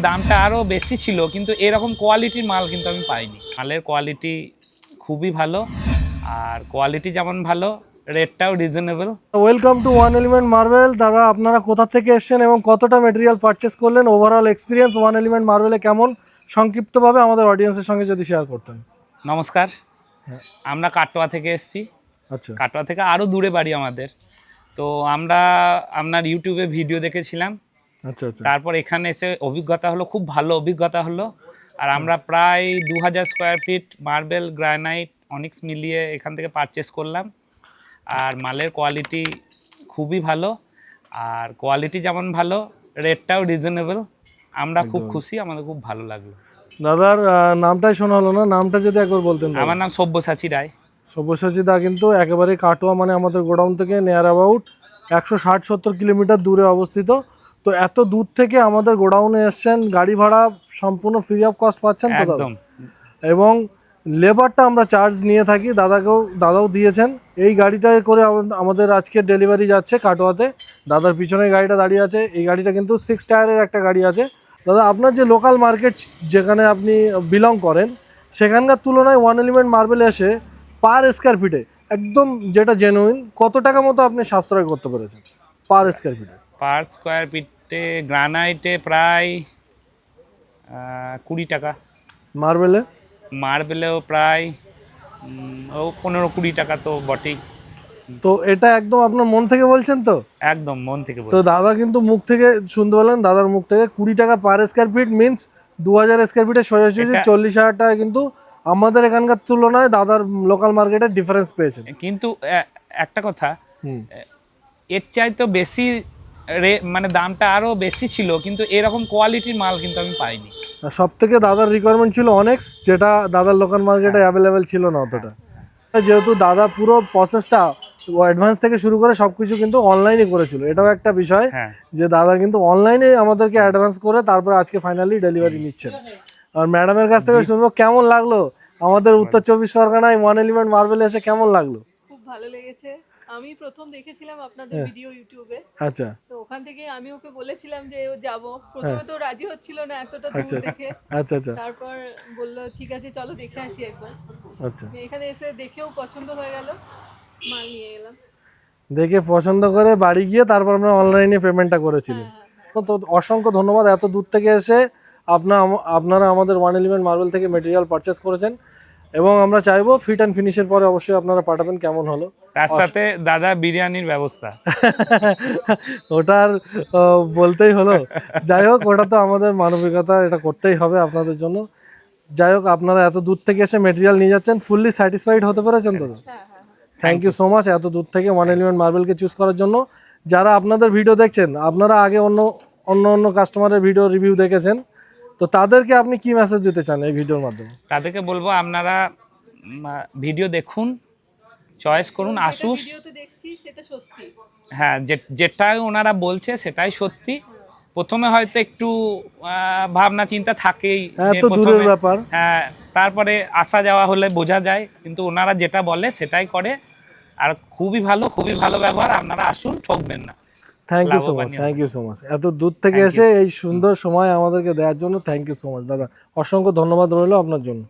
দামটা আরও বেশি ছিল, কিন্তু এরকম কোয়ালিটির মাল কিন্তু আমি পাইনি। মালের কোয়ালিটি খুবই ভালো, আর কোয়ালিটি যেমন ভালো, রেটটাও reasonable. Welcome to one element marble. দাদা, আপনারা কোথা থেকে এসেছেন এবং কতটা মেটেরিয়াল পারচেস করলেন, ওভারঅল এক্সপিরিয়েন্স ওয়ান এলিমেন্ট মার্বেলে কেমন, সংক্ষিপ্তভাবে আমাদের অডিয়েন্সের সঙ্গে যদি শেয়ার করতেন। নমস্কার, আমরা কাটোয়া থেকে এসেছি। আচ্ছা কাটোয়া থেকে আরও দূরে বাড়ি আমাদের। তো আমরা আপনার ইউটিউবে ভিডিও দেখেছিলাম, আচ্ছা আচ্ছা তারপর এখানে এসে অভিজ্ঞতা হলো, খুব ভালো অভিজ্ঞতা হলো। আর আমরা প্রায় 2000 square feet marble, granite, onyx মিলিয়ে এখান থেকে পারচেস করলাম। আর মালের কোয়ালিটি খুবই ভালো, আর কোয়ালিটি যেমন ভালো, রেটটাও রিজনেবল। আমরা খুব খুশি, আমাদের খুব ভালো লাগলো। দাদার নামটাই শোনা হলো না, নামটা যদি একবার বলতেন। আমার নাম সব্যসাচী রায়। সব্যসাচী দা কিন্তু একেবারে কাটোয়া, মানে আমাদের গোডাউন থেকে নিয়ার অ্যাবাউট 160-70 কিলোমিটার দূরে অবস্থিত। তো এত দূর থেকে আমাদের গোডাউনে এসছেন, গাড়ি ভাড়া সম্পূর্ণ ফ্রি অফ কস্ট পাচ্ছেন তো দাদা? একদম। এবং লেবারটা আমরা চার্জ নিয়ে থাকি, দাদাও দিয়েছেন। এই গাড়িটায় করে আমাদের আজকে ডেলিভারি যাচ্ছে কাটোয়াতে। দাদার পিছনে গাড়িটা দাঁড়িয়ে আছে, এই গাড়িটা কিন্তু 6 টায়ারের একটা গাড়ি আছে। দাদা, আপনার যে লোকাল মার্কেট যেখানে আপনি বিলং করেন, সেখানকার তুলনায় ওয়ান এলিমেন্ট মার্বেল এসে পার স্কোয়ার ফিটে একদম যেটা জেনুইন, কত টাকা মতো আপনি সাশ্রয় করতে পেরেছেন পার স্কোয়ার ফিটে? পার স্কোয়ার ফিটে গ্রানাইটে প্রায় 20 টাকা, মার্বেলে? মার্বেলেও প্রায় 15-20 টাকা তো বটেই। তো এটা একদম আপনার মন থেকে বলছেন তো? একদম মন থেকে তো বলছি। দাদা কিন্তু মুখ থেকে শুনতে পেলেন, দাদার মুখ থেকে 20 টাকা per square feet means 2000 square ফিটে সোজাসুজি 40,000 টাকা, কিন্তু আমাদের এখানকার তুলনায় দাদার লোকাল মার্কেটে ডিফারেন্স পেয়েছেন। কিন্তু একটা কথা, হুম। এর চাইতে বেশি মানে দামটা আরও বেশি ছিল, কিন্তু এরকম কোয়ালিটির মাল কিন্তু আমি পাইনি। সব থেকে দাদার রিকোয়ারমেন্ট ছিল অনেক্স, যেটা দাদার লোকাল মার্কেটে অ্যাভেলেবেল ছিল না অতটা। যেহেতু দাদা পুরো প্রসেসটা অ্যাডভান্স থেকে শুরু করে সব কিছু কিন্তু অনলাইনে করেছিল, এটাও একটা বিষয় হ্যাঁ, যে দাদা কিন্তু অনলাইনে আমাদেরকে অ্যাডভান্স করে তারপরে আজকে ফাইনালি ডেলিভারি নিচ্ছেন। আর ম্যাডামের কাছ থেকে শুনবো কেমন লাগলো আমাদের উত্তর 24 পরগনায় ওয়ান এলিমেন্ট মার্বেল এসে, কেমন লাগলো? খুব ভালো লেগেছে। আমি প্রথম দেখেছিলাম আপনাদের ভিডিও ইউটিউবে। আচ্ছা তো ওখান থেকে আমি ওকে বলেছিলাম যে যাব। প্রথমে তো রাজি হচ্ছিল না এতটা দূর আচ্ছা থেকে। আচ্ছা আচ্ছা তারপর বলল ঠিক আছে চলো দেখে আসি একবার। আচ্ছা এখানে এসে দেখেও পছন্দ হয়ে গেল, মাল নিয়ে এলাম। দেখে পছন্দ করে বাড়ি গিয়ে তারপর আমরা অনলাইনে পেমেন্টটা করেছিলেন। তো অসংখ্য ধন্যবাদ, এত দূর থেকে এসে আপনারা আমাদের ওয়ান এলিমেন্ট মার্বেল থেকে মেটেরিয়াল পারচেস করেছেন, এবং আমরা চাইবো ফিট অ্যান্ড ফিনিশের পরে অবশ্যই আপনারা পাঠাবেন কেমন হলো। তার সাথে দাদা বিরিয়ানির ব্যবস্থা। ওটা আর বলতেই হলো। যাই হোক, ওটা তো আমাদের মানবিকতা, এটা করতেই হবে আপনাদের জন্য। যাই হোক, আপনারা এত দূর থেকে এসে মেটেরিয়াল নিয়ে যাচ্ছেন, ফুললি স্যাটিসফাইড হতে পেরেছেন তো? থ্যাংক ইউ সো মাচ এত দূর থেকে ওয়ান এলিমেন্ট মার্বেলকে চুজ করার জন্য। যারা আপনাদের ভিডিও দেখছেন, আপনারা আগে অন্য কাস্টমারের ভিডিও রিভিউ দেখেছেন, তো তাদেরকে আপনি কি মেসেজ দিতে চান এই ভিডিওর মাধ্যমে? তাদেরকে বলবো আপনারা ভিডিও দেখুন, চয়েস করুন, আসুস। ভিডিওতে দেখছি সেটা সত্যি। হ্যাঁ, যেটাই ওনারা বলছে সেটাই সত্যি। প্রথমে হয়তো একটু ভাবনা চিন্তা থাকেই, যে এত দূরের প্রথমে ব্যাপার। হ্যাঁ, তারপরে আসা যাওয়া হলে বোঝা যায়, কিন্তু ওনারা যেটা বলে সেটাই করে। আর খুবই ভালো ব্যবহার, আপনারা আসুন, ঠকবেন না। Thank you so much, thank you so much এত দূর থেকে এসে এই সুন্দর সময় আমাদেরকে দেওয়ার জন্য। থ্যাংক ইউ সো মাচ দাদা, অসংখ্য ধন্যবাদ রইল আপনার জন্য।